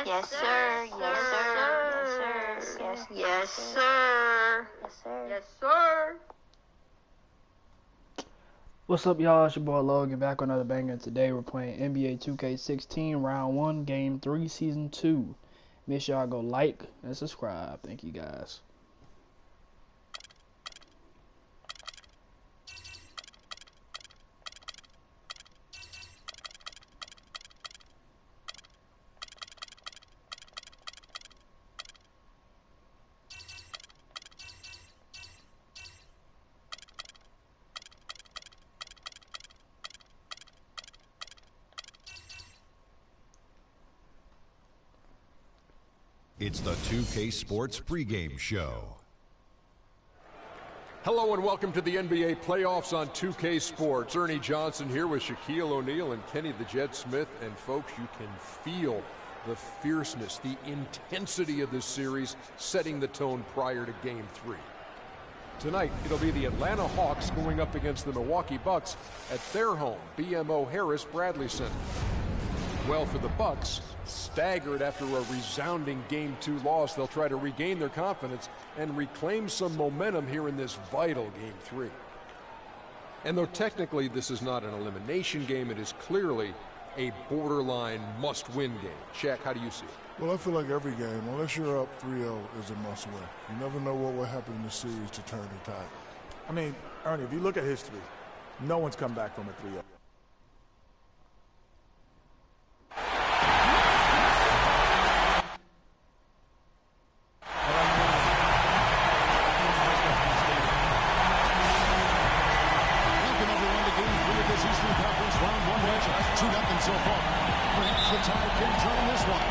Yes, sir. Yes, sir. Yes, sir. Yes, sir. Yes, sir. Yes, sir. What's up, y'all? It's your boy Logan back with another banger. Today we're playing NBA 2K16 Round 1, Game 3, Season 2. Make sure y'all go like and subscribe. Thank you, guys. It's the 2K Sports pregame show. Hello and welcome to the NBA playoffs on 2K Sports. Ernie Johnson here with Shaquille O'Neal and Kenny the Jet Smith. And folks, you can feel the fierceness, the intensity of this series setting the tone prior to Game 3. Tonight, it'll be the Atlanta Hawks going up against the Milwaukee Bucks at their home, BMO Harris Bradley Center. Well, for the Bucks, staggered after a resounding Game 2 loss, they'll try to regain their confidence and reclaim some momentum here in this vital Game 3. And though technically this is not an elimination game, it is clearly a borderline must-win game. Shaq, how do you see it? Well, I feel like every game, unless you're up 3-0, is a must-win. You never know what will happen in the series to turn the tide. I mean, Ernie, if you look at history, no one's come back from a 3-0. So far, perhaps the Tide can turn this one.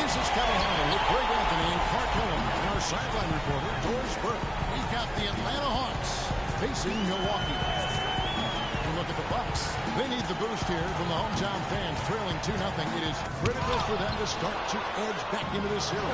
This is Kevin Harlan with Greg Anthony and Clark Cohen and our sideline reporter, Doris Burke. We've got the Atlanta Hawks facing Milwaukee. We look at the Bucks. They need the boost here from the hometown fans, trailing 2-0. It is critical for them to start to edge back into this series.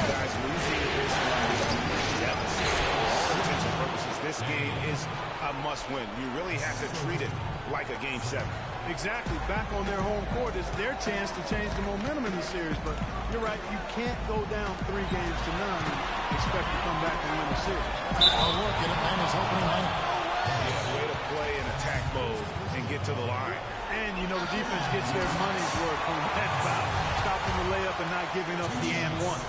Guys, losing this one is devastating. For all intents and purposes, this game is a must-win. You really have to treat it like a Game 7. Exactly. Back on their home court, it's their chance to change the momentum in the series. But you're right, you can't go down 3 games to none and expect to come back and win the series. Our work in Atlanta's opening lineup. Yeah, way to play in attack mode and get to the line. And, you know, the defense gets their money's worth from that foul, stopping the layup and not giving up the and one.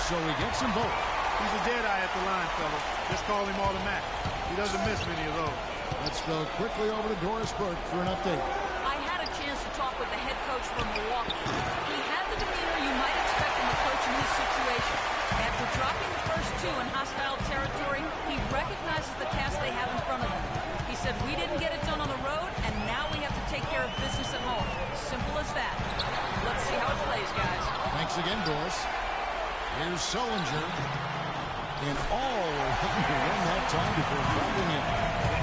So he gets them both. He's a dead eye at the line, fellas. Just call him automatic. He doesn't miss many of those. Let's go quickly over to Doris Burke for an update. I had a chance to talk with the head coach from Milwaukee. He had the demeanor you might expect from a coach in his situation. After dropping the first 2 in hostile territory, he recognizes the task they have in front of them. He said, we didn't get it done on the road, and now we have to take care of business at home. Simple as that. Let's see how it plays, guys. Thanks again, Doris. Here's Sullinger. In all, one that time before dropping in.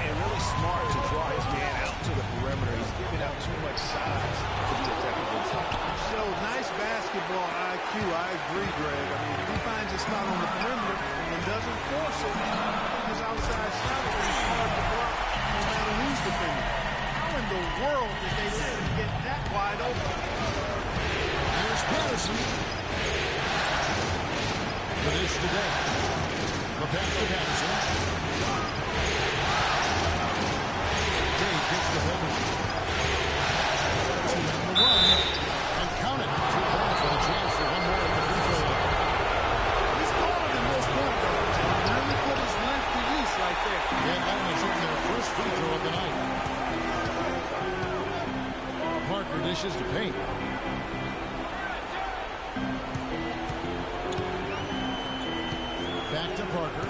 And really smart to draw his man out to the perimeter. He's giving up too much size to be effective inside. So nice basketball IQ. I agree, Greg. I mean, if he finds a spot on the perimeter and doesn't force it, his outside shot is hard to block no matter who's defending. How in the world did they let him get that wide open? Here's Patterson. The dish today. The pass to Patterson. Dave gets the Patterson. 2 on the run. And count it. 2 points with a chance for one more at the free throw line. He's calling in this point, though. Really put his length to use right there. The Atlanta's in their first free throw of the night. Parker dishes to Payne. Back to Parker.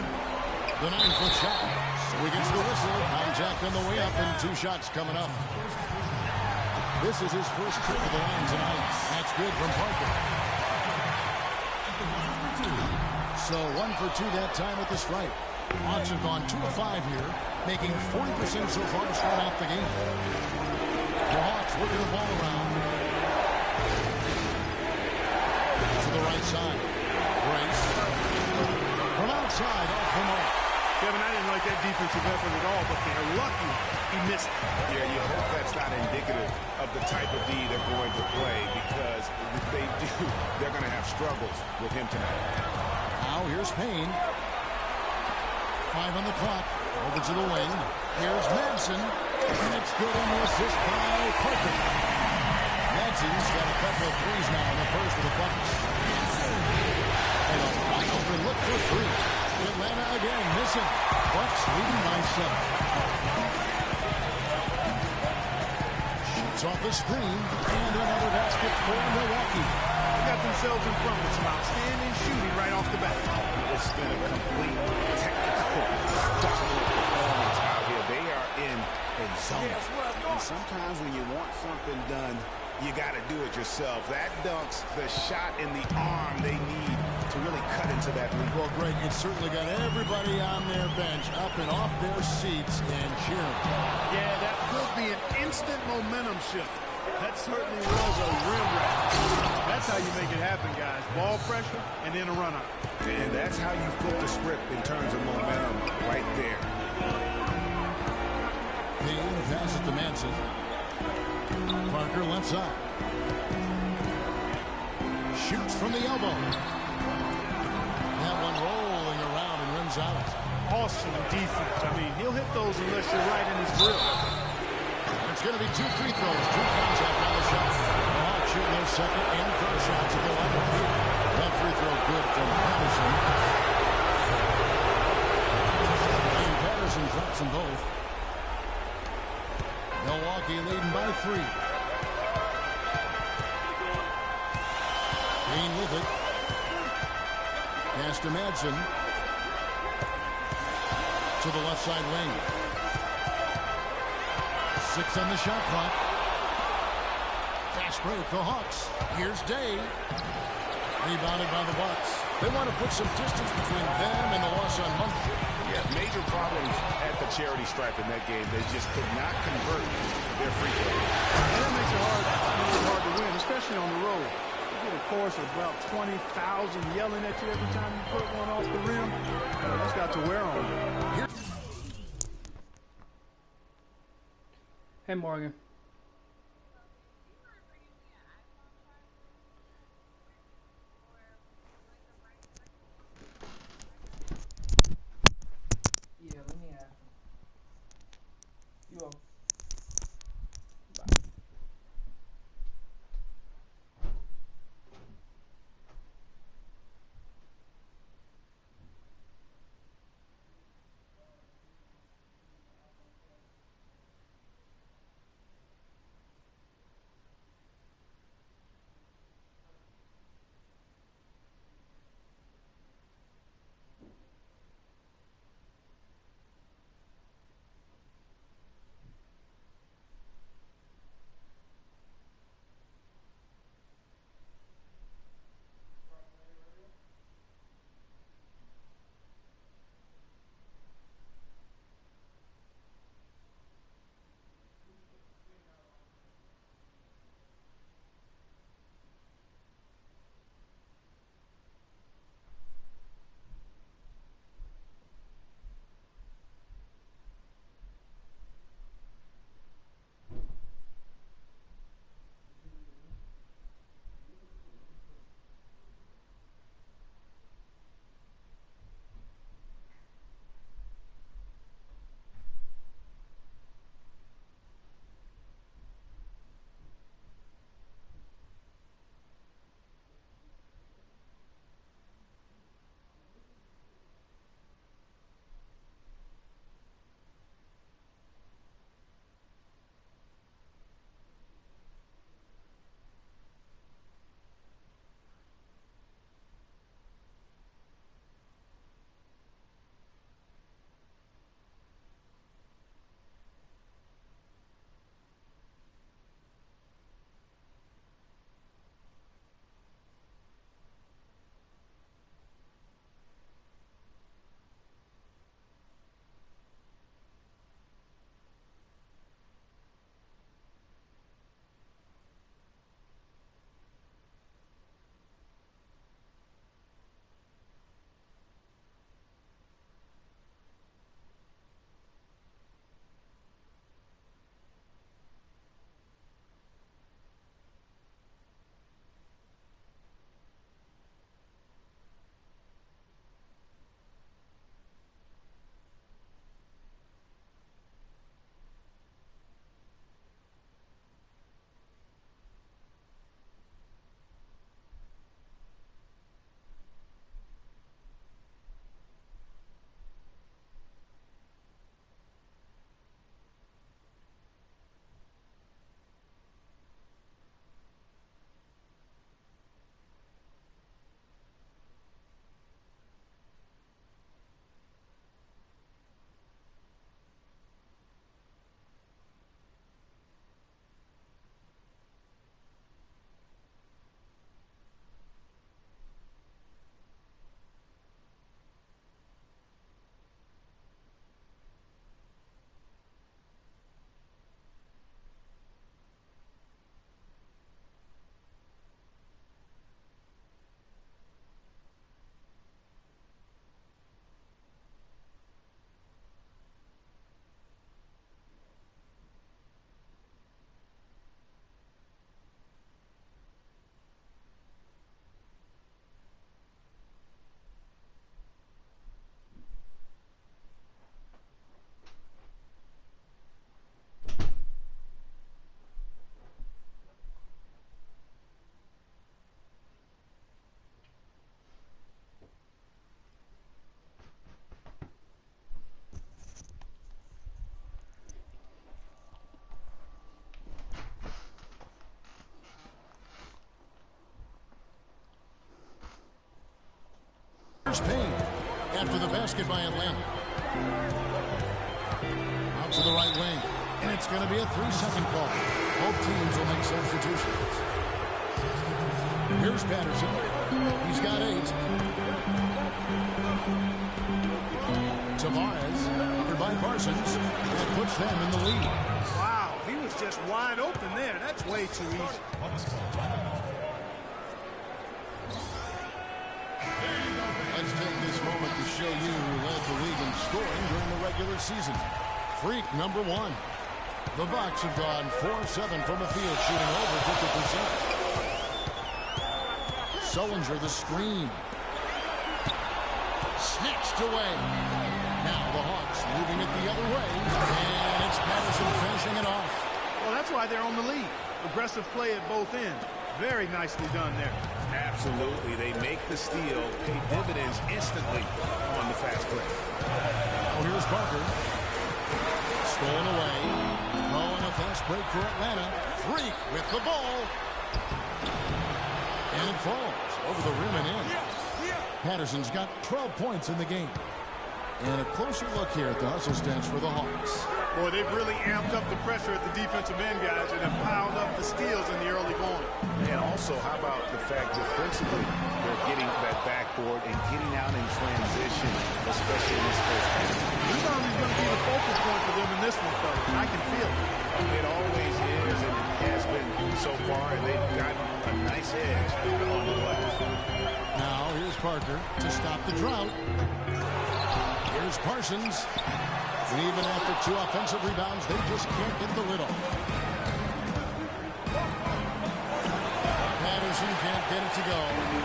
The 9-foot shot. So he gets the whistle. Contact on the way up and 2 shots coming up. This is his first trip to the line tonight. That's good from Parker. So 1 for 2 that time at the stripe. Hawks have gone 2 of 5 here, making 40% so far to start out the game. The Hawks working the ball around. To the right side. Brace. From outside, off the mark. Kevin, I didn't like that defensive effort at all, but they're lucky he missed it. Yeah, you hope that's not indicative of the type of D they're going to play, because if they do, they're going to have struggles with him tonight. Now here's Payne. 5 on the clock. Over to the wing. Here's Madsen. And it's good on the assist by Parker. Madsen's got a couple of threes now in the first of the Bucks. And a wide open look for three. Atlanta again missing. Bucks leading by 7. Shoots off the screen. And another basket for Milwaukee. They got themselves in front with some outstanding shooting right off the bat. It's been a complete technical dominant performance out here. They are in a zone. And sometimes when you want something done, you got to do it yourself. That dunks the shot in the arm they need to really cut into that lead. Well, Greg, it certainly got everybody on their bench up and off their seats and cheering. Yeah, that could be an instant momentum shift. That certainly was a rim wrap. That's how you make it happen, guys. Ball pressure and then a run-up. And that's how you flip the script in terms of momentum right there. Payne passes to Madsen. Parker left side. Shoots from the elbow. That one rolling around and rims out. Awesome defense. I mean, he'll hit those unless you're right in his grill. It's going to be 2 free throws, 2 contact on the shot. The Hawks shooting their second and third shots at the line right here. That free throw good from Patterson. And Patterson drops them both. Milwaukee leading by 3. Payne with it. Pass to Madsen. To the left side wing. 6 on the shot clock. Fast break, the Hawks. Here's Day. Rebounded by the Bucks. They want to put some distance between them and the loss on Monday. Yeah, major problems at the charity stripe in that game. They just could not convert their free throw. And that makes it hard to win, especially on the road. You get a chorus of about 20,000 yelling at you every time you put one off the rim. That's got to wear on you. Hey, Morgan. Yeah, let me ask him. You will. Here's Payne. After the basket by Atlanta. Out to the right wing. And it's going to be a 3-second call. Both teams will make substitutions. Here's Patterson. He's got 8. Tavares, covered by Parsons, that puts them in the lead. Wow, he was just wide open there. That's way too easy. Let's take this moment to show you who led the league in scoring during the regular season. Freak number 1. The Bucks have gone 4-7 from the field, shooting over 50%. Sullinger the screen. Snatched away. Now the Hawks moving it the other way. And it's Patterson finishing it off. Well, that's why they're on the lead. Aggressive play at both ends. Very nicely done there. Absolutely. They make the steal, pay dividends instantly on the fast break. Now here's Parker. Stolen away. Oh, and a fast break for Atlanta. Freak with the ball. And it falls over the rim and in. Patterson's got 12 points in the game. And a closer look here at the hustle stats for the Hawks. Boy, they've really amped up the pressure at the defensive end, guys, and have piled up the steals in the early going. And also, how about the fact defensively, they're getting that backboard and getting out in transition, especially in this first half. Rebounding is going to be the focal point for them in this one, fellas. I can feel it. It always is, and it has been so far, and they've gotten a nice edge on the glass. Now here's Parker to stop the drought. Here's Parsons. And even after 2 offensive rebounds, they just can't get the lid off. Patterson can't get it to go.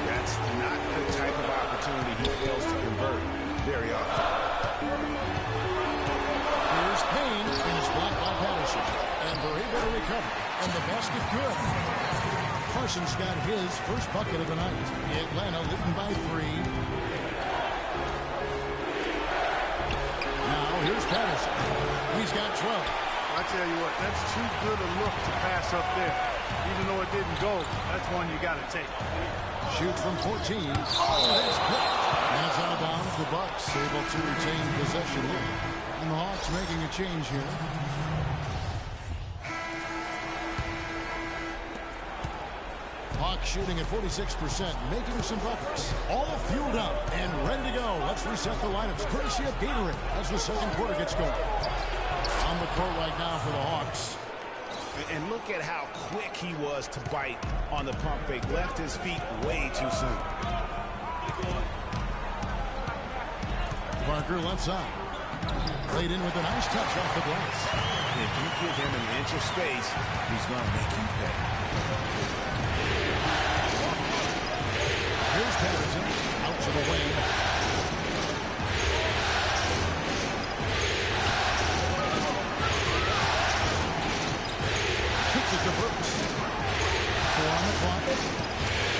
That's not the type of opportunity he fails to convert very often. Here's Payne, and it's blocked by Patterson. And they're able to recover. And the basket good. Parsons got his first bucket of the night. Atlanta leading by 3. Now here's Patterson. He's got 12. I tell you what, that's too good a look to pass up there. Even though it didn't go, that's one you got to take. Shoot from 14. Oh, that's blocked. And it's out of bounds. The Bucks able to retain possession here. And the Hawks making a change here. Hawks shooting at 46%, making some buckets. All fueled up and ready to go. Let's reset the lineups, courtesy of Gatorade, as the second quarter gets going. On the court right now for the Hawks. And look at how quick he was to bite on the pump fake. Left his feet way too soon. Parker left side. Played in with a nice touch off the glass. If you give him an inch of space, he's going to make you pay. Here's Patterson out to the wing. Kicks it to Brooks. 4 on the clock.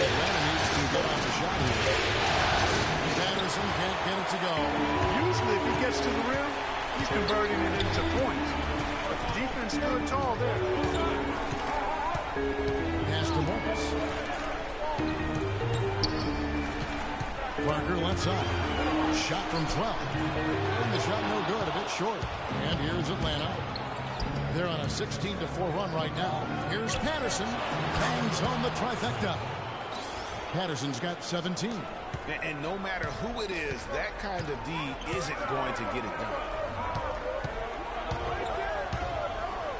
Atlanta needs to get off the shot here. Patterson can't get it to go. Usually if he gets to the rim, he's converting it into points. But the defense stood tall there. Pass to Morris. Parker left side. Shot from 12. And the shot no good, a bit short. And here's Atlanta. They're on a 16-4 run right now. Here's Patterson. Bangs home the trifecta. Patterson's got 17. And no matter who it is, that kind of D isn't going to get it done.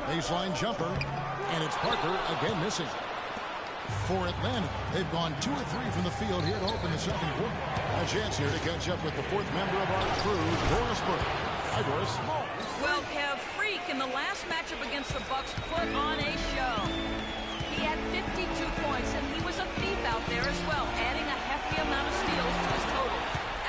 Baseline jumper. And it's Parker again missing. For Atlanta, they've gone 2 or 3 from the field here to open the second quarter. A chance here to catch up with the 4th member of our crew, Doris Burke. Hi, Doris. Well, Kev, Freak in the last matchup against the Bucks put on a show. He had 52 points, and he was a thief out there as well, adding a hefty amount of steals to his total.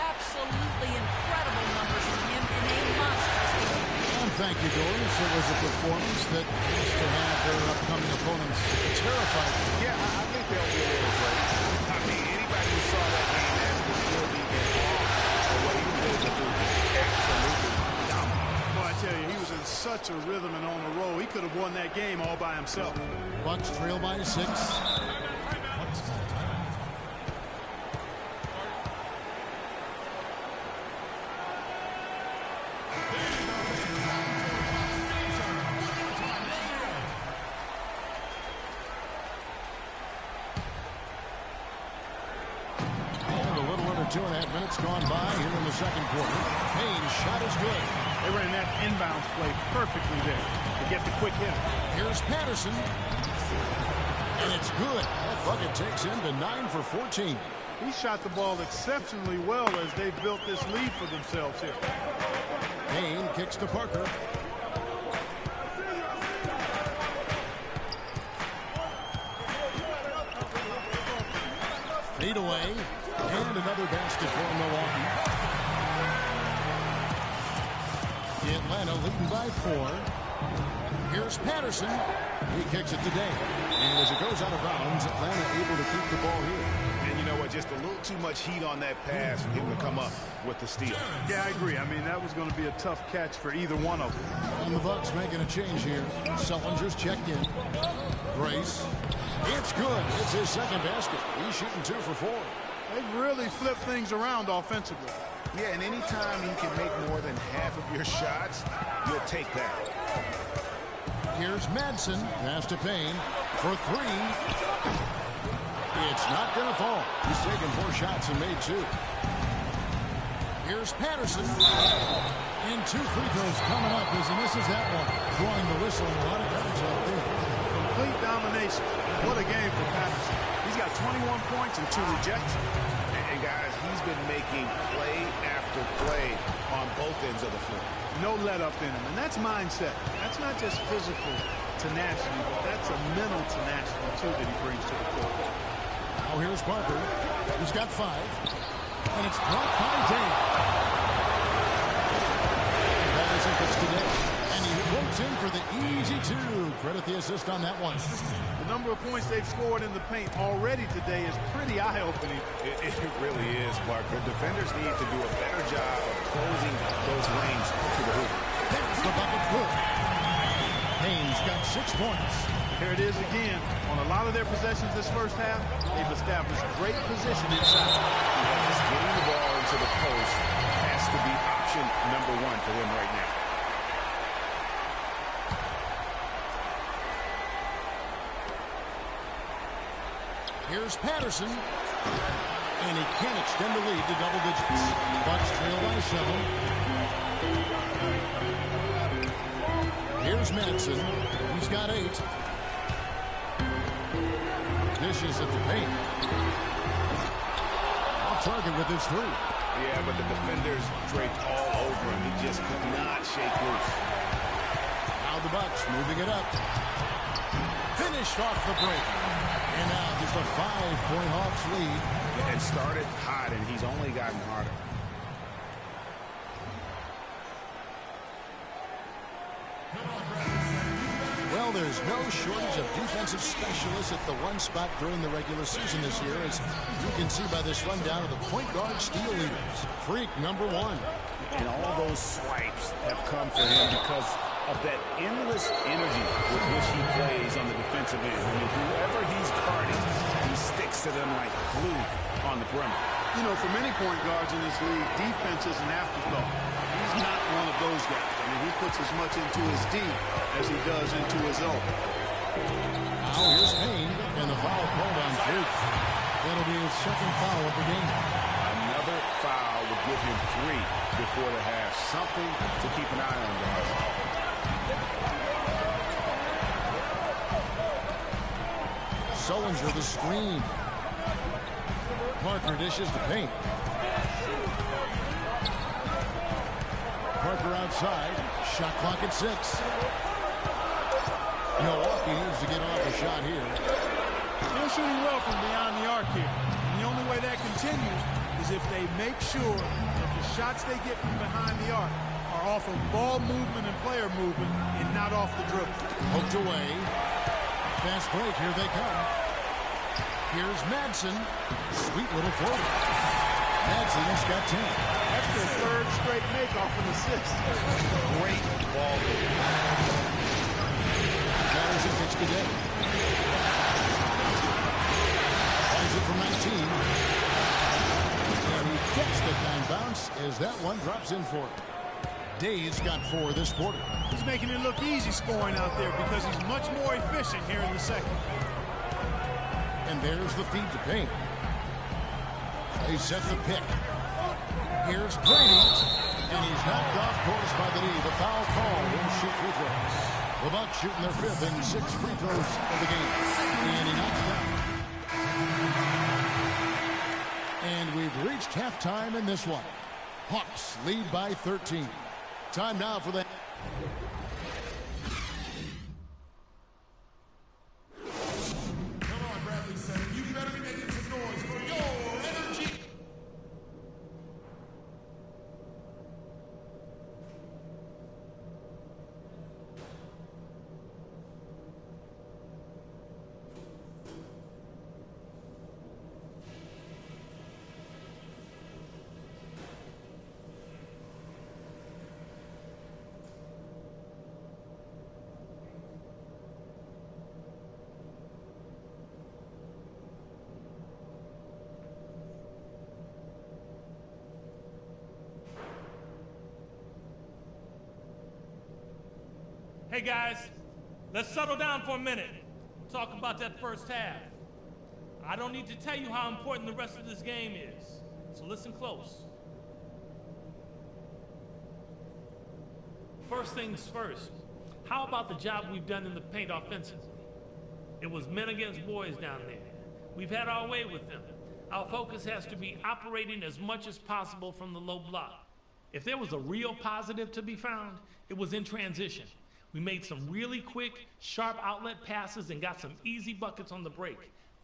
Absolutely incredible numbers from him in a monstrous game. And thank you, Doris. It was a performance that has to have their upcoming opponents terrified. Yeah, I think they'll be a little afraid. I mean, anybody who saw that game has to still be in awe of what he was able to do. Absolutely dominant. Boy, I tell you, he was in such a rhythm and on a roll. He could have won that game all by himself. Bucks trail by 6. 2.5 minutes gone by here in the second quarter. Payne's shot is good. They ran that inbounds play perfectly there to get the quick hit. Here's Patterson. And it's good. That bucket takes him to 9 for 14. He shot the ball exceptionally well as they've built this lead for themselves here. Payne kicks to Parker. Fade away. And another basket for Milwaukee. Atlanta leading by 4. Here's Patterson. He kicks it today. And as it goes out of bounds, Atlanta able to keep the ball here. And you know what? Just a little too much heat on that pass for him to come up with the steal. Yeah, I agree. I mean, that was going to be a tough catch for either one of them. And the Bucks making a change here. Sullinger's checked in. Grace. It's good. It's his second basket. He's shooting 2 for 4. They've really flipped things around offensively. Yeah, and anytime you can make more than half of your shots, you'll take that. Here's Madsen. Pass to Payne for 3. It's not going to fall. He's taken 4 shots and made 2. Here's Patterson. And 2 free throws coming up as he misses that one. Blowing the whistle and a lot of coverage out there. Complete domination. What a game for Patterson. He's got 21 points and 2 rejections. And guys, he's been making play after play on both ends of the floor. No let up in him, and that's mindset. That's not just physical tenacity, but that's a mental tenacity, too, that he brings to the court. Now here's Parker. He's got 5. And it's blocked by Dave. Patterson puts today. And he floats in for the easy 2. Credit the assist on that one. The number of points they've scored in the paint already today is pretty eye-opening. It really is, Clark. The defenders need to do a better job of closing those lanes to the hoop. There's the bucket good. Payne's got 6 points. Here it is again. On a lot of their possessions this first half, they've established great position inside. Just getting the ball into the post has to be option number 1 for them right now. Here's Patterson. And he can't extend the lead to double digits. Bucks trail by 7. Here's Madsen. He's got 8. Dishes at the paint. Off target with his 3. Yeah, but the defenders draped all over him. He just could not shake loose. Now the Bucks moving it up. Finished off the break. And now just a 5-point Hawks lead. And started hot, and he's only gotten harder. Well, there's no shortage of defensive specialists at the 1 spot during the regular season this year, as you can see by this rundown of the point guard steal leaders. Freak number 1. And all those swipes have come for him because of that endless energy with which he plays on the defensive end. I mean, whoever he's guarding, he sticks to them like glue on the perimeter. You know, for many point guards in this league, defense is an afterthought. He's not one of those guys. I mean, he puts as much into his D as he does into his O. Now here's Payne, and the foul called on Freak. That'll be his second foul of the game. Another foul would give him 3 before the half. Something to keep an eye on, guys. Sullinger the screen. Parker dishes to Payne. Parker outside. Shot clock at 6. Milwaukee needs to get off a shot here. They're shooting well from beyond the arc here. And the only way that continues is if they make sure that the shots they get from behind the arc are off of ball movement and player movement and not off the dribble. Poked away. Fast break. Here they come. Here's Madsen. Sweet little floater. Madsen's got 10. That's their 3rd straight make off an assist. Great ball game. Patterson kicks to Day. Finds it from 19. And he gets the time bounce as that one drops in for him. Day's got 4 this quarter. He's making it look easy scoring out there because he's much more efficient here in the second. And there's the feed to Payne. They set the pick. Here's Grady, and he's knocked off course by the knee. The foul call will shoot free throws. The Bucks shooting their 5th and 6 free throws of the game. And he knocks down. And we've reached halftime in this one. Hawks lead by 13. Time now for the... Come on, Bradley Center. You better be making some noise for your energy. Hey guys, let's settle down for a minute. Talk about that first half. I don't need to tell you how important the rest of this game is, so listen close. First things first, how about the job we've done in the paint offensively? It was men against boys down there. We've had our way with them. Our focus has to be operating as much as possible from the low block. If there was a real positive to be found, it was in transition. We made some really quick, sharp outlet passes and got some easy buckets on the break.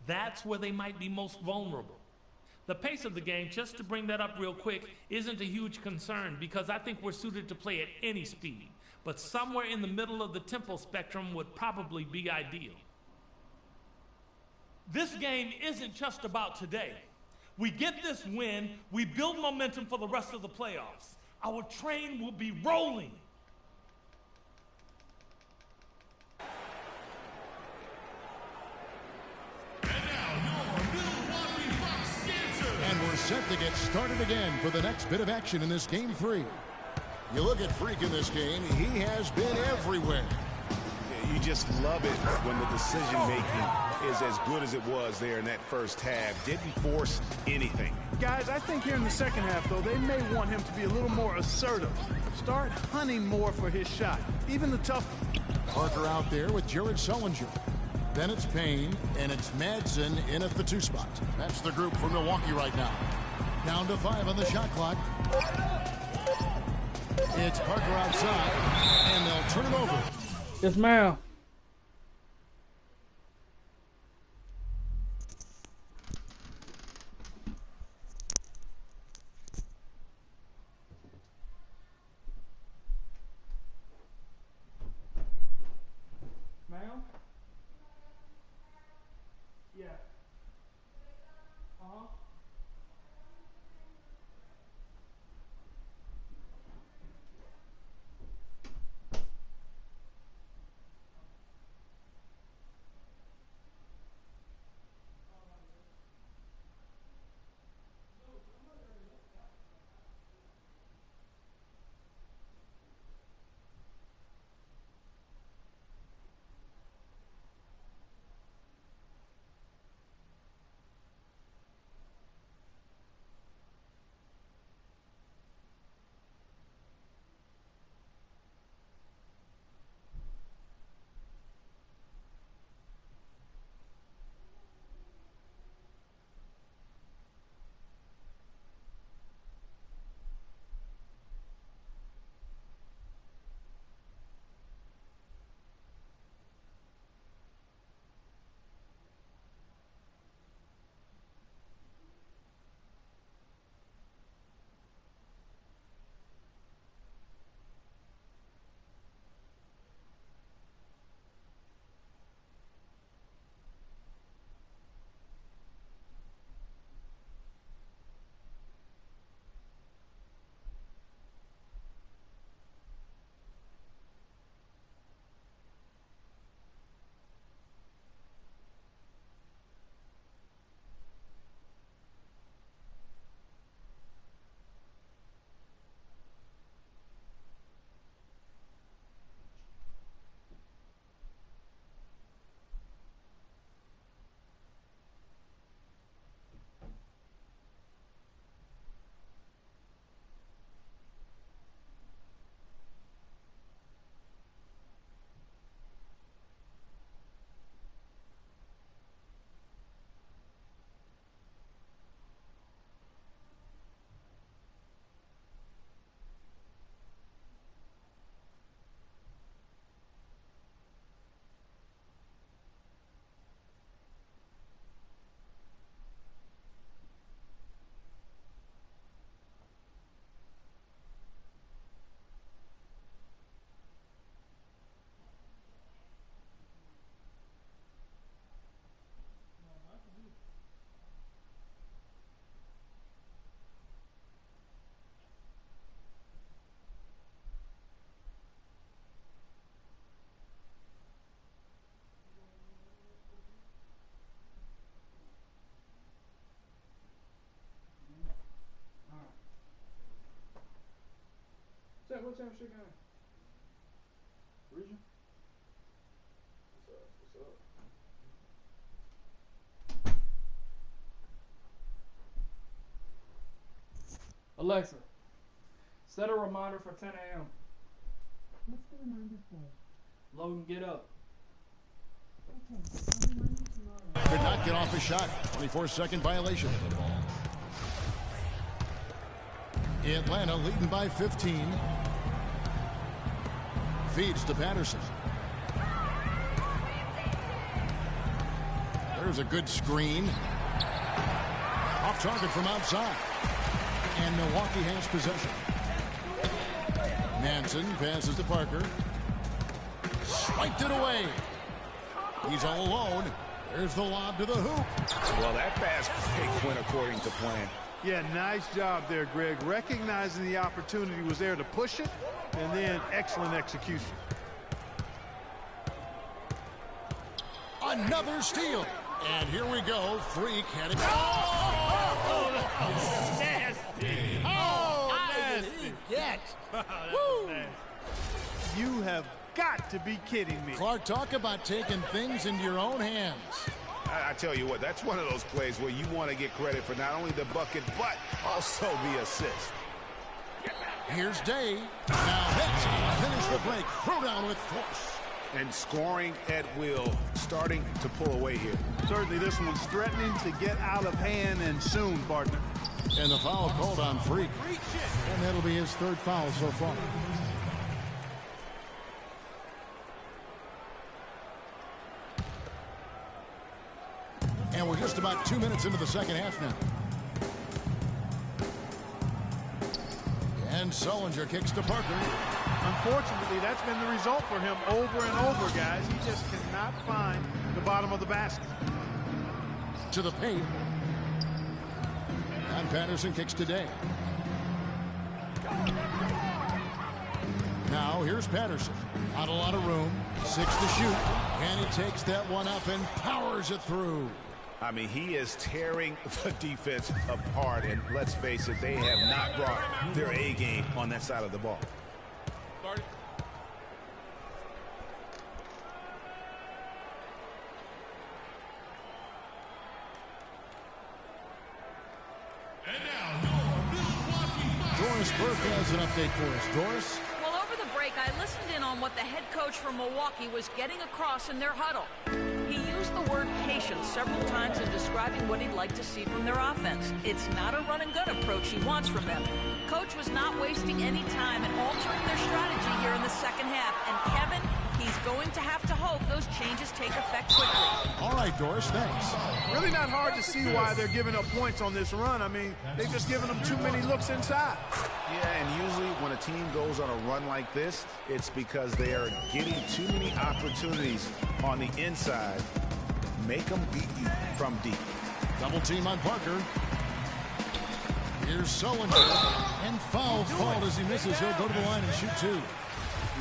That's where they might be most vulnerable. The pace of the game, just to bring that up real quick, isn't a huge concern because I think we're suited to play at any speed. But somewhere in the middle of the tempo spectrum would probably be ideal. This game isn't just about today. We get this win, we build momentum for the rest of the playoffs. Our train will be rolling. And we're set to get started again for the next bit of action in this game 3. You look at Freak in this game, he has been everywhere. Yeah, you just love it when the decision-making is as good as it was there in that first half. Didn't force anything. Guys, I think here in the second half, though, they may want him to be a little more assertive. Start hunting more for his shot. Even the tough... Parker out there with Jared Sullinger. Then it's Payne, and it's Madsen in at the 2 spot. That's the group for Milwaukee right now. Down to 5 on the shot clock. It's Parker outside, and they'll turn it over. Yes, ma'am. Ma'am? Yeah. Uh-huh. championship game? Region? What's up? Alexa, set a reminder for 10 a.m. What's the reminder for? Logan, get up. Okay, I'll remind you tomorrow. Could not get off a shot. 24-second violation. Atlanta leading by 15. Feeds to Patterson. There's a good screen. Off target from outside. And Milwaukee has possession. Manson passes to Parker. Swiped it away. He's all alone. There's the lob to the hoop. Well, that fast break went according to plan. Yeah, nice job there, Greg. Recognizing the opportunity was there to push it, and then excellent execution. Another steal. And here we go. Freak had it. Nasty. Oh, nasty. Get. You have got to be kidding me. Clark, talk about taking things into your own hands. I tell you what, that's one of those plays where you want to get credit for not only the bucket, but also the assist. Here's Day. Now hits. Finish the break. Throw down with force. And scoring at will, starting to pull away here. Certainly this one's threatening to get out of hand, and soon, partner. And the foul called on Freak. And that'll be his third foul so far. And we're just about 2 minutes into the second half now. And Sullinger kicks to Parker. Unfortunately, that's been the result for him over and over, guys. He just cannot find the bottom of the basket. To the paint. And Patterson kicks to Day. Now here's Patterson. Not a lot of room. 6 to shoot. And he takes that one up and powers it through. I mean, he is tearing the defense apart, and let's face it, they have not brought their A game on that side of the ball. And now, your Milwaukee Bucks. Doris Burke has an update for us. Doris? Well, over the break, I listened in on what the head coach from Milwaukee was getting across in their huddle. He used the word patience several times in describing what he'd like to see from their offense. It's not a run-and-gun approach he wants from them. Coach was not wasting any time in altering their strategy here in the second half. And Kevin, he's going to have to hope those changes take effect quickly. All right, Doris, thanks. Really not hard to see why they're giving up points on this run. I mean, they've just given them too many looks inside. Yeah, and usually when a team goes on a run like this, it's because they are getting too many opportunities on the inside. Make them beat you from deep. Double team on Parker. Here's Sullinger. And foul called as he misses. He'll go to the line and shoot 2.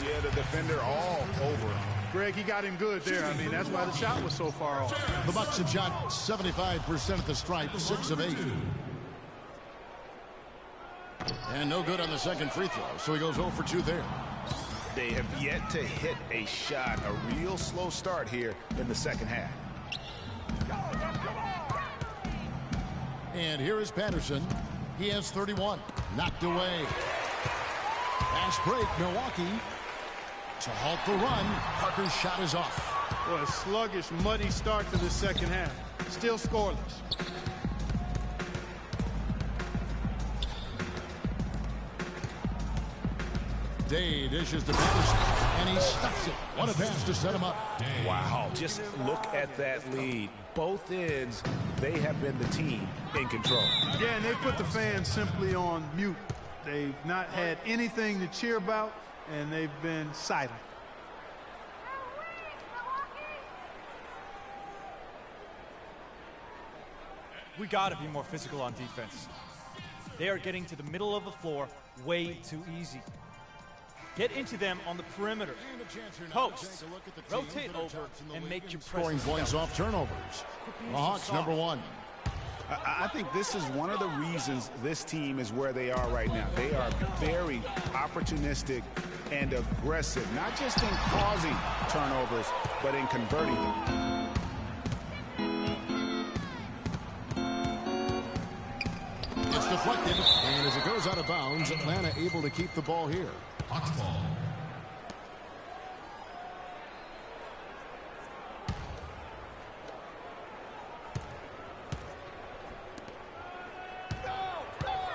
Yeah, the defender all over him. Greg, he got him good there. I mean, that's why the shot was so far off. The Bucks have shot 75% at the stripe, 6 of 8. And no good on the second free throw, so he goes 0 for 2 there. They have yet to hit a shot, a real slow start here in the second half. And here is Patterson. He has 31. Knocked away. Fast break, Milwaukee. To halt the run, Parker's shot is off. What a sluggish, muddy start to the second half. Still scoreless. Day dishes to Patterson, and he stuffs it. What a pass to set him up. Wow, just look at that lead. Both ends, they have been the team in control. Yeah, and they put the fans simply on mute. They've not had anything to cheer about, and they've been silent. We got to be more physical on defense. They are getting to the middle of the floor way too easy. Get into them on the perimeter. Post. Rotate over and make your Scoring presence points felt. off turnovers. The Hawks number 1. I think this is one of the reasons this team is where they are right now. They are very opportunistic and aggressive, not just in causing turnovers, but in converting them. It's deflected, and as it goes out of bounds, Atlanta able to keep the ball here. Hawks ball.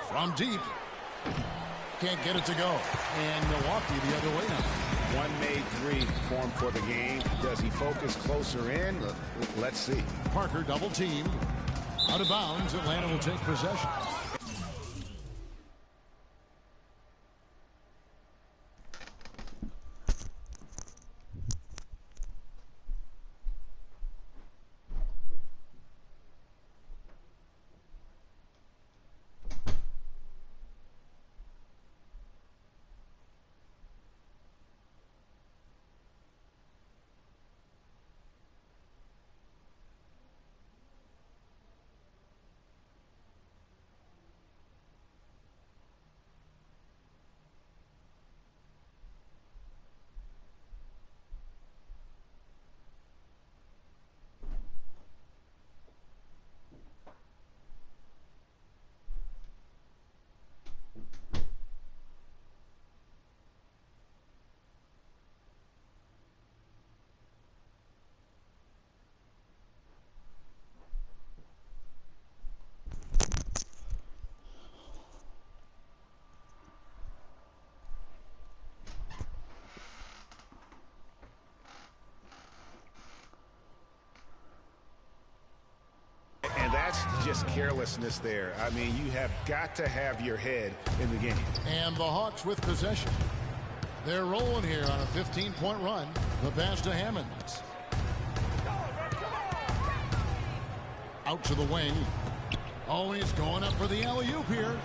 From deep. Can't get it to go. And Milwaukee the other way now. One made three formed for the game. Does he focus closer in? Let's see. Parker double teamed. Out of bounds, Atlanta will take possession. That's just carelessness there. I mean, you have got to have your head in the game. And the Hawks with possession. They're rolling here on a 15-point run. The pass to Hammonds. Out to the wing. Oh, he's going up for the alley-oop here.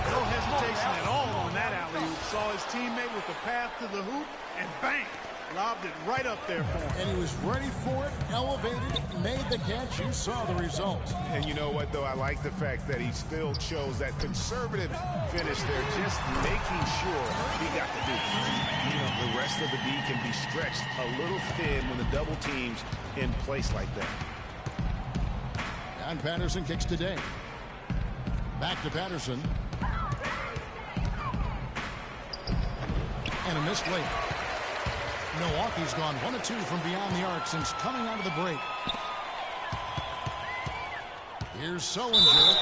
No hesitation at all on that alley-oop. Saw his teammate with the path to the hoop, and bang! Lobbed it right up there for him. And he was ready for it, elevated, made the catch. You saw the result. And you know what, though? I like the fact that he still chose that conservative finish there, just making sure he got the deuce. You know, the rest of the D can be stretched a little thin when the double team's in place like that. John Patterson kicks today. Back to Patterson. And a missed layup. Milwaukee's gone 1 of 2 from beyond the arc since coming out of the break. Here's Sullinger.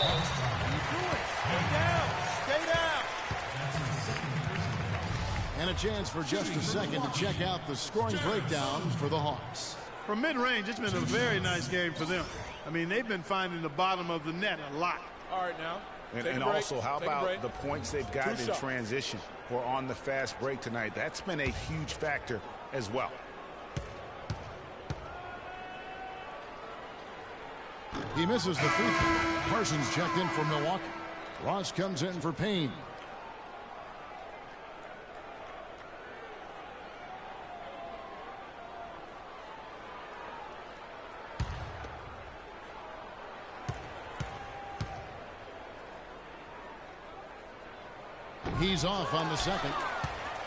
Stay down. Stay down. And a chance for just a second to check out the scoring breakdown for the Hawks. From mid-range, it's been a very nice game for them. I mean, they've been finding the bottom of the net a lot. All right, now. And also, how about the points they've gotten in transition or on the fast break tonight? That's been a huge factor as well. He misses the free throw. Parsons checked in for Milwaukee. Ross comes in for Payne. He's off on the second.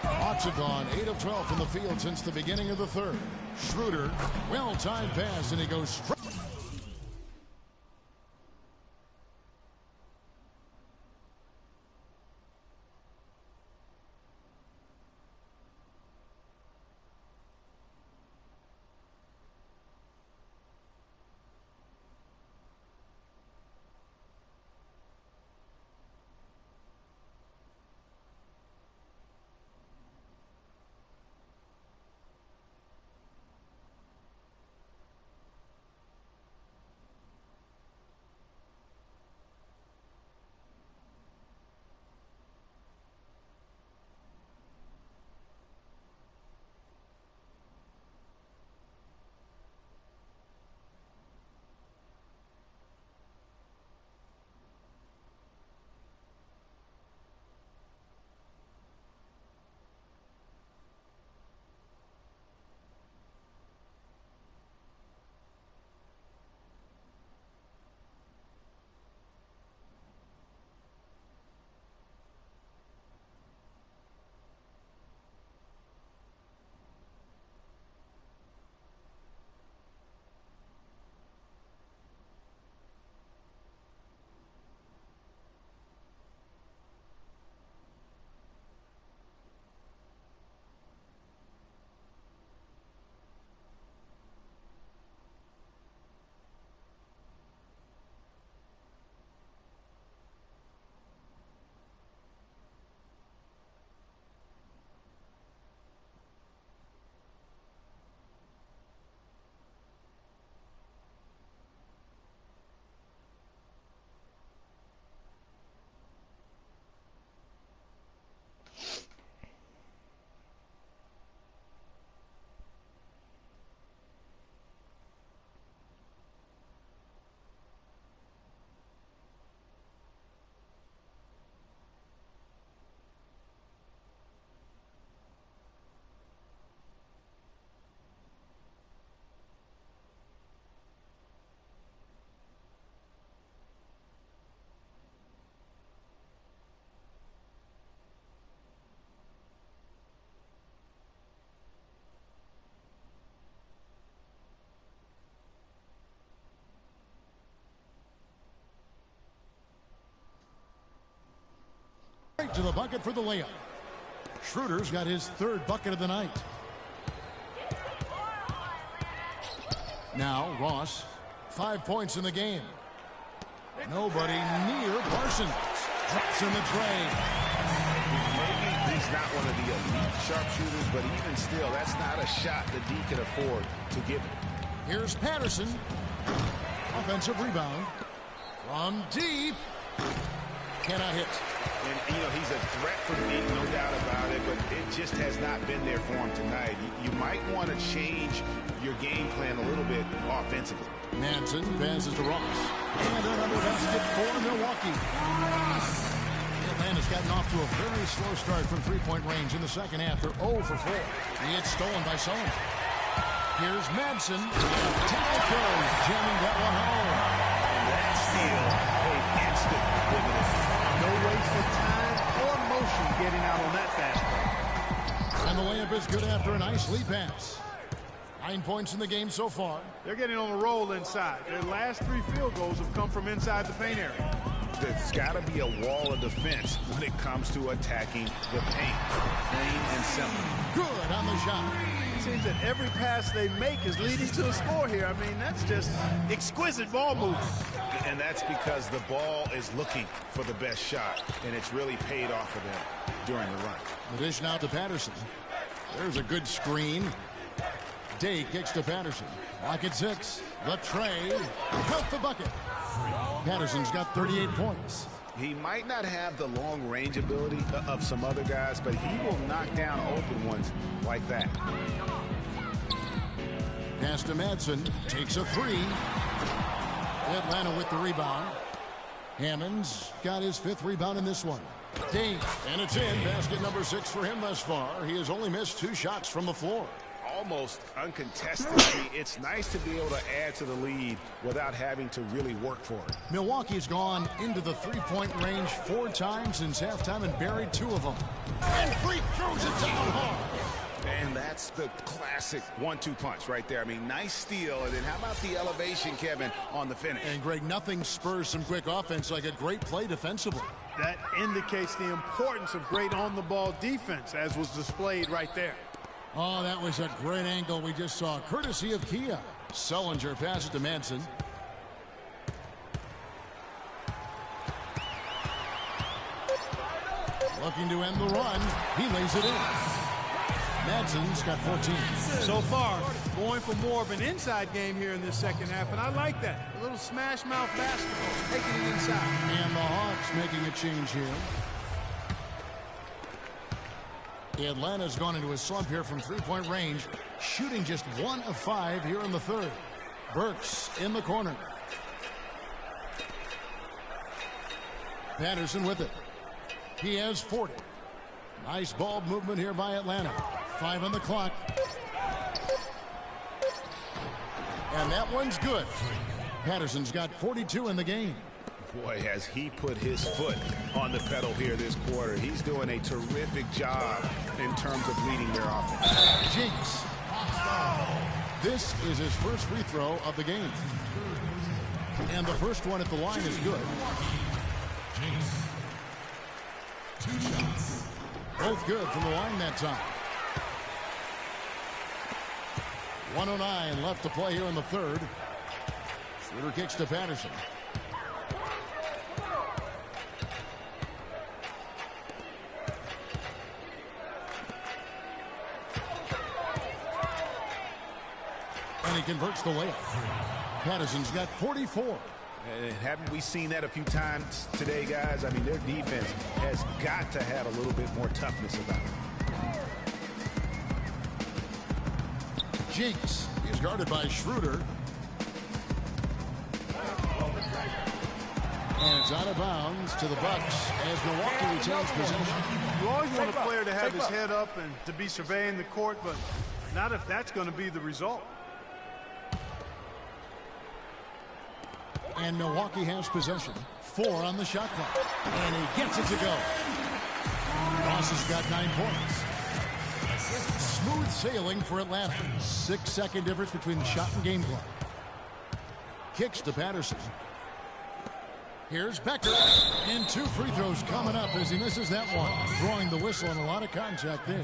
Hawks have gone 8 of 12 from the field since the beginning of the third. Schroeder, well-timed pass, and he goes straight. to the bucket for the layup. Schroeder's got his third bucket of the night. Now Ross, 5 points in the game. Nobody near Parsons. Drops in the tray. Maybe he's not one of the elite sharpshooters, but even still, that's not a shot that D can afford to give him. Here's Patterson. Offensive rebound. From deep. Cannot hit. And, you know, he's a threat from deep, no doubt about it, but it just has not been there for him tonight. You might want to change your game plan a little bit offensively. Manson passes to Ross. And another basket for Milwaukee. Atlanta's gotten off to a very slow start from three-point range in the second half. They're 0 for 4. He gets stolen by Sullivan. Here's Manson. Tackle goes, jamming that one home. And that steal paid instant dividends. No waste of time or motion getting out on that fast break. And the layup is good after a nice lead pass. 9 points in the game so far. They're getting on a roll inside. Their last 3 field goals have come from inside the paint area. There's got to be a wall of defense when it comes to attacking the paint. Plain and simple. Good on the shot. It seems that every pass they make is leading to a score here. I mean, that's just exquisite ball movement. And that's because the ball is looking for the best shot, and it's really paid off for them during the run. The dish now to Patterson. There's a good screen. Day kicks to Patterson. Lock at 6. The tray. Count the bucket. Patterson's got 38 points. He might not have the long range ability of some other guys, but he will knock down open ones like that. Pass to Madsen. Takes a 3. Atlanta with the rebound. Hammond's got his 5th rebound in this one. Day. And it's in. Basket number 6 for him thus far. He has only missed 2 shots from the floor. Almost uncontested. It's nice to be able to add to the lead without having to really work for it. Milwaukee's gone into the three-point range 4 times since halftime and buried 2 of them. And Freak throws it down hard. And that's the classic 1-2 punch right there. I mean, nice steal. And then how about the elevation, Kevin, on the finish? And, Greg, nothing spurs some quick offense like a great play defensively. That indicates the importance of great on-the-ball defense, as was displayed right there. Oh, that was a great angle we just saw, courtesy of Kia. Sullinger passes to Manson. Looking to end the run. He lays it in. Manson's got 14. So far, going for more of an inside game here in this second half, and I like that. A little smash mouth basketball, taking it inside. And the Hawks making a change here. Atlanta's gone into a slump here from three-point range, shooting just 1 of 5 here in the third. Burks in the corner. Patterson with it. He has 40. Nice ball movement here by Atlanta. 5 on the clock. And that one's good. Patterson's got 42 in the game. Boy, has he put his foot on the pedal here this quarter. He's doing a terrific job in terms of leading their offense. Jinx. This is his first free throw of the game. And the first one at the line is good. Jinx. 2 shots. Both good from the line that time. 1:09 left to play here in the third. Schroeder kicks to Patterson. And he converts the layup. Patterson's got 44. And haven't we seen that a few times today, guys? I mean, their defense has got to have a little bit more toughness about it. Jinx is guarded by Schroeder. And it's out of bounds to the Bucks as Milwaukee retains possession. You always want a player to have his head up and to be surveying the court, but not if that's going to be the result. And Milwaukee has possession. 4 on the shot clock. And he gets it to go. Ross has got 9 points. Smooth sailing for Atlanta. 6-second difference between the shot and game clock. Kicks to Patterson. Here's Becker, and 2 free throws coming up as he misses that one. Drawing the whistle and a lot of contact there.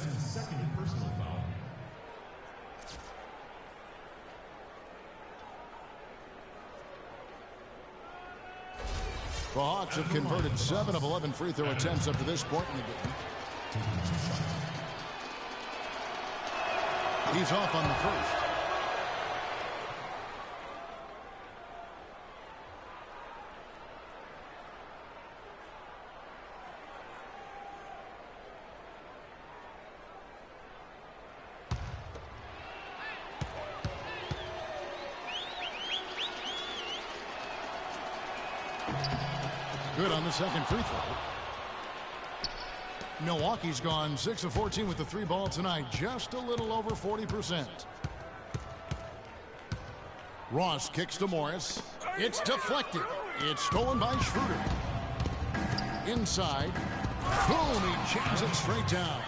The Hawks have converted 7 of 11 free throw attempts up to this point in the game. He's off on the first. Good on the second free throw. Milwaukee's gone 6 of 14 with the 3 ball tonight, just a little over 40%. Ross kicks to Morris. It's deflected. It's stolen by Schroeder. Inside. Boom, he jams it straight down.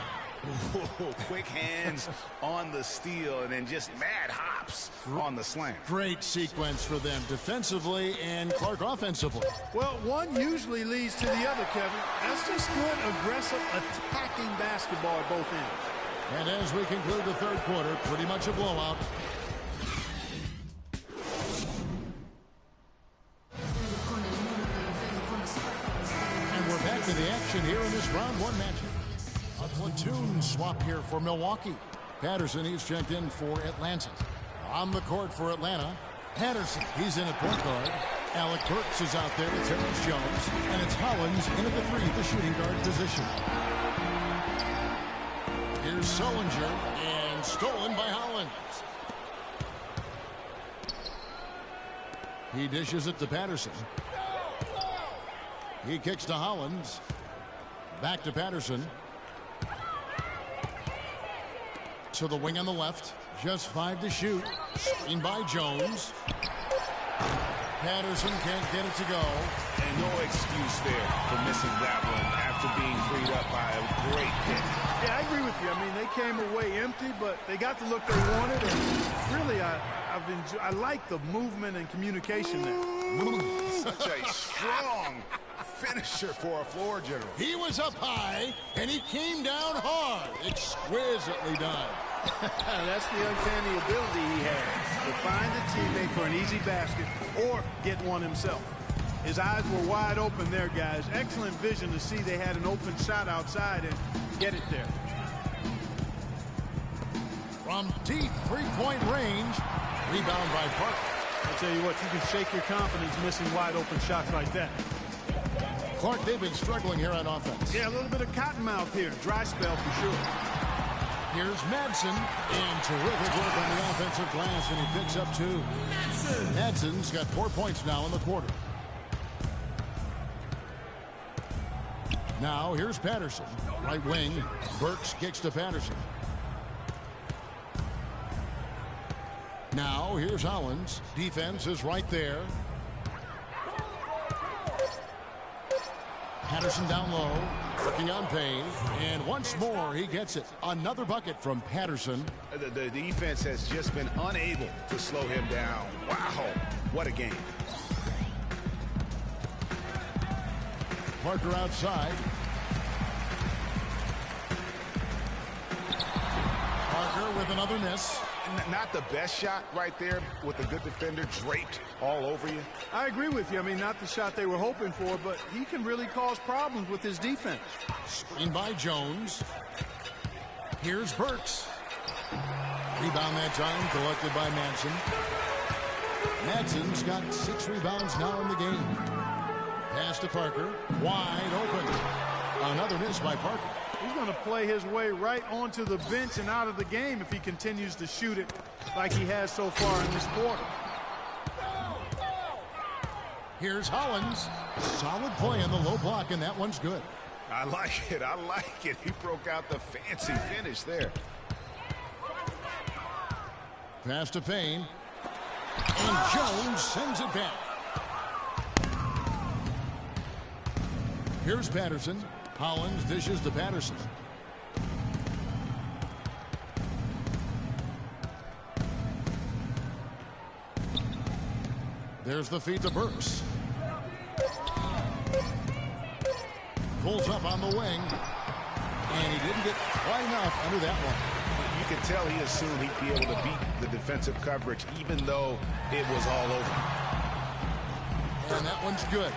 Ooh, quick hands on the steal and then just mad hops on the slam. Great sequence for them defensively and Clark offensively. Well, one usually leads to the other, Kevin. That's just good, aggressive, attacking basketball at both ends. And as we conclude the third quarter, pretty much a blowout. And we're back to the action here in this round 1 matchup. A platoon swap here for Milwaukee. Patterson, he's checked in for Atlanta. On the court for Atlanta, Patterson, he's in at point guard. Alec Burks is out there with Terrence Jones. And it's Hollins in at the 3, the shooting guard position. Here's Sullinger, and stolen by Hollins. He dishes it to Patterson. He kicks to Hollins. Back to Patterson. To the wing on the left. Just 5 to shoot. Screen by Jones. Patterson can't get it to go. And no excuse there for missing that one after being freed up by a great hit. Yeah, I agree with you. I mean, they came away empty, but they got the look they wanted. And really, I like the movement and communication there. Such a strong finisher for a floor general. He was up high, and he came down hard. Exquisitely done. That's the uncanny ability he has, to find a teammate for an easy basket or get one himself. His eyes were wide open there, guys. Excellent vision to see they had an open shot outside and get it there. From deep 3-point range, rebound by Parker. I'll tell you what, you can shake your confidence missing wide open shots like that. Clark, they've been struggling here on offense. Yeah, a little bit of cottonmouth here. Dry spell for sure. Here's Madsen, and terrific work on the offensive glass, and he picks up 2. Madsen's got 4 points now in the quarter. Now here's Patterson, right wing. Burks kicks to Patterson. Now here's Hollins. Defense is right there. Patterson down low, working on Payne, and once more he gets it. Another bucket from Patterson. The defense has just been unable to slow him down. Wow, what a game. Parker outside. Parker with another miss. Not the best shot right there with a good defender draped all over you. I agree with you. I mean, not the shot they were hoping for, but he can really cause problems with his defense. Screen by Jones. Here's Burks. Rebound that time collected by Madsen. Madsen's got 6 rebounds now in the game. Pass to Parker. Wide open. Another miss by Parker. He's going to play his way right onto the bench and out of the game if he continues to shoot it like he has so far in this quarter. Here's Hollins. Solid play on the low block, and that one's good. I like it. I like it. He broke out the fancy finish there. Pass to Payne. And Jones sends it back. Here's Patterson. Hollins dishes to Patterson. There's the feed to Burks. pulls up on the wing. And he didn't get quite enough under that one. You could tell he assumed he'd be able to beat the defensive coverage even though it was all over. And that one's good.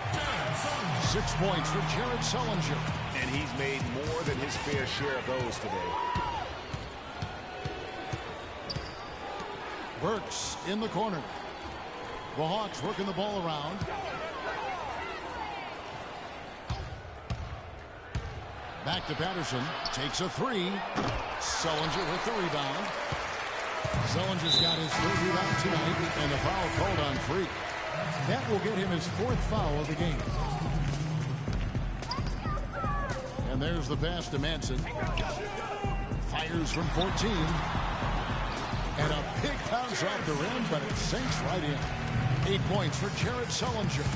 6 points for Jared Sullinger. And he's made more than his fair share of those today. Burks in the corner. The Hawks working the ball around. Back to Patterson. Takes a three. Sullinger with the rebound. Sullinger's got his third rebound tonight. And a foul called on Freak. That will get him his 4th foul of the game. And there's the pass to Manson. Fires from 14. And a big bounce off the rim, but it sinks right in. 8 points for Jared Sullinger.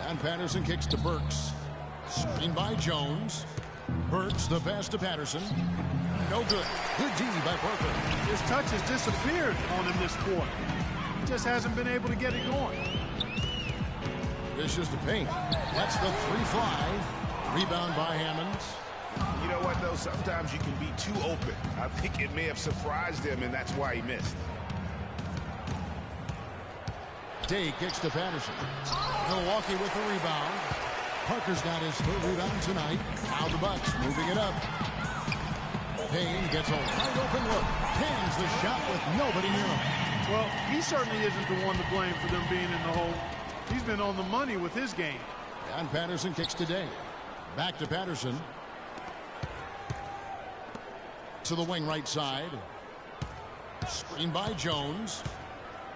And Patterson kicks to Burks. Screen by Jones. Burks, the pass to Patterson. No good. Good D by Parker. His touch has disappeared on him this quarter. He just hasn't been able to get it going. Dishes to Payne. That's the 3-fly. Rebound by Hammonds. You know what, though? Sometimes you can be too open. I think it may have surprised him, and that's why he missed. Day kicks to Patterson. Milwaukee with the rebound. Parker's got his 3rd rebound tonight. Now the Bucks moving it up. Payne gets a wide open look. Pings the shot with nobody near him. Well, he certainly isn't the one to blame for them being in the hole. He's been on the money with his game. And Patterson kicks to Day. Back to Patterson. To the wing right side. Screen by Jones.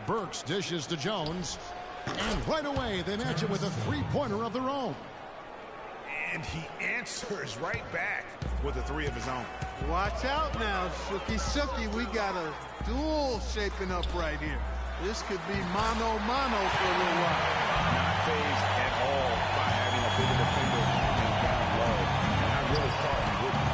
Burks dishes to Jones. And right away they match it with a 3-pointer of their own. And he answers right back with a 3 of his own. Watch out now, Suki. We got a duel shaping up right here. This could be mano-mano for a little while. Not phased at all by having a bigger defender and down low. And I really thought he wouldn't.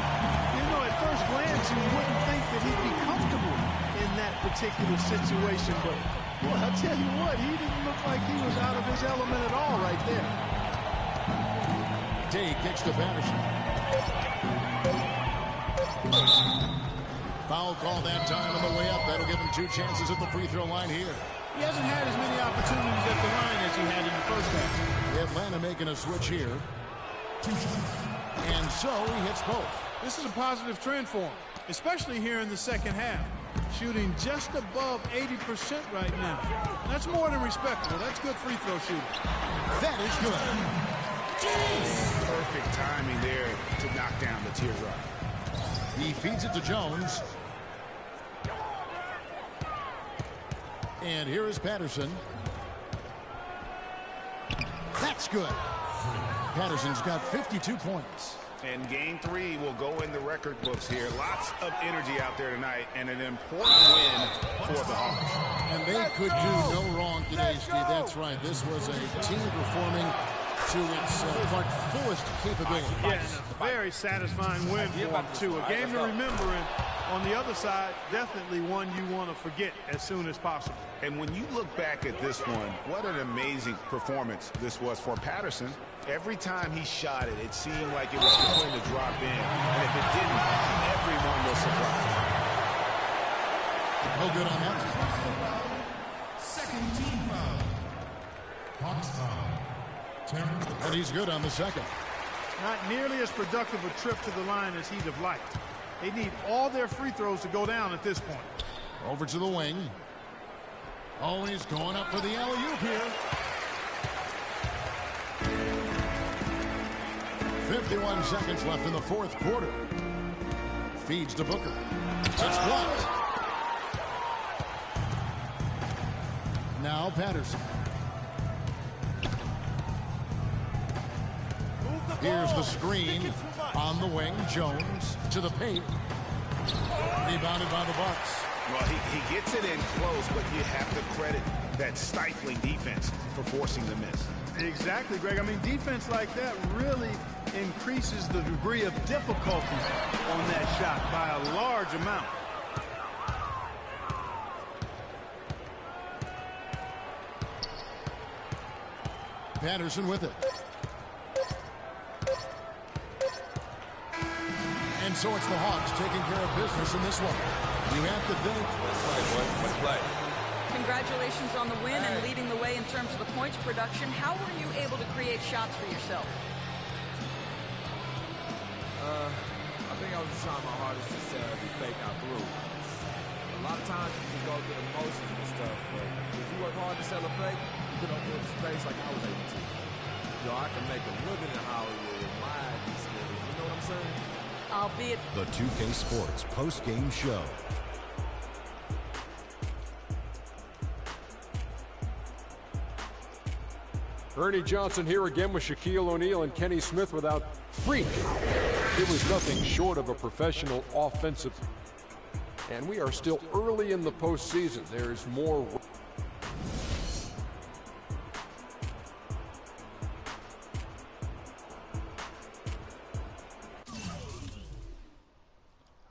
You know, at first glance, you wouldn't think that he'd be comfortable in that particular situation. But, boy, I'll tell you what, he didn't look like he was out of his element at all right there. Day kicks to Patterson. Foul call that time on the way up. That'll give him 2 chances at the free throw line here. He hasn't had as many opportunities at the line as he had in the first half. Atlanta making a switch here. And so he hits both. This is a positive trend for him, especially here in the second half. Shooting just above 80% right now. That's more than respectable. That's good free throw shooting. That is good. Perfect timing there to knock down the teardrop. He feeds it to Jones. And here is Patterson. That's good. Patterson's got 52 points. And game 3 will go in the record books here. Lots of energy out there tonight and an important win for the Hawks. And they could do no wrong today, Steve. That's right. This was a team performing to its fullest capability. Yes, a very satisfying win for them, too. A game to remember, and on the other side, definitely one you want to forget as soon as possible. And when you look back at this one, what an amazing performance this was for Patterson. Every time he shot it, it seemed like it was going to drop in. And if it didn't, everyone was surprised. No good on that. Second team foul. Hawks foul. And he's good on the second. Not nearly as productive a trip to the line as he'd have liked. They need all their free throws to go down at this point. Over to the wing. Oh, he's going up for the alley-oop here. 51 seconds left in the 4th quarter. Feeds to Booker. It's blocked. Now Patterson. Here's the screen on the wing. Jones to the paint. Rebounded by the Bucks. Well, he gets it in close, but you have to credit that stifling defense for forcing the miss. Exactly, Greg. I mean, defense like that really increases the degree of difficulty on that shot by a large amount. Patterson with it. so it's the Hawks taking care of business in this one. You have to think. Let's play. Congratulations on the win and leading the way in terms of the points production. How were you able to create shots for yourself? I think I was just trying my hardest to be fake out through. A lot of times you can go through the motions and stuff, but if you work hard to sell a fake, you can open up space like I was able to. You know, I can make a living in Hollywood with my skills. You know what I'm saying? Albeit The 2K Sports post-game show. Ernie Johnson here again with Shaquille O'Neal and Kenny Smith without Freak. It was nothing short of a professional offensive. And we are still early in the postseason. There's more.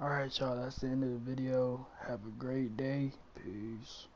Alright, y'all, that's the end of the video. Have a great day. Peace.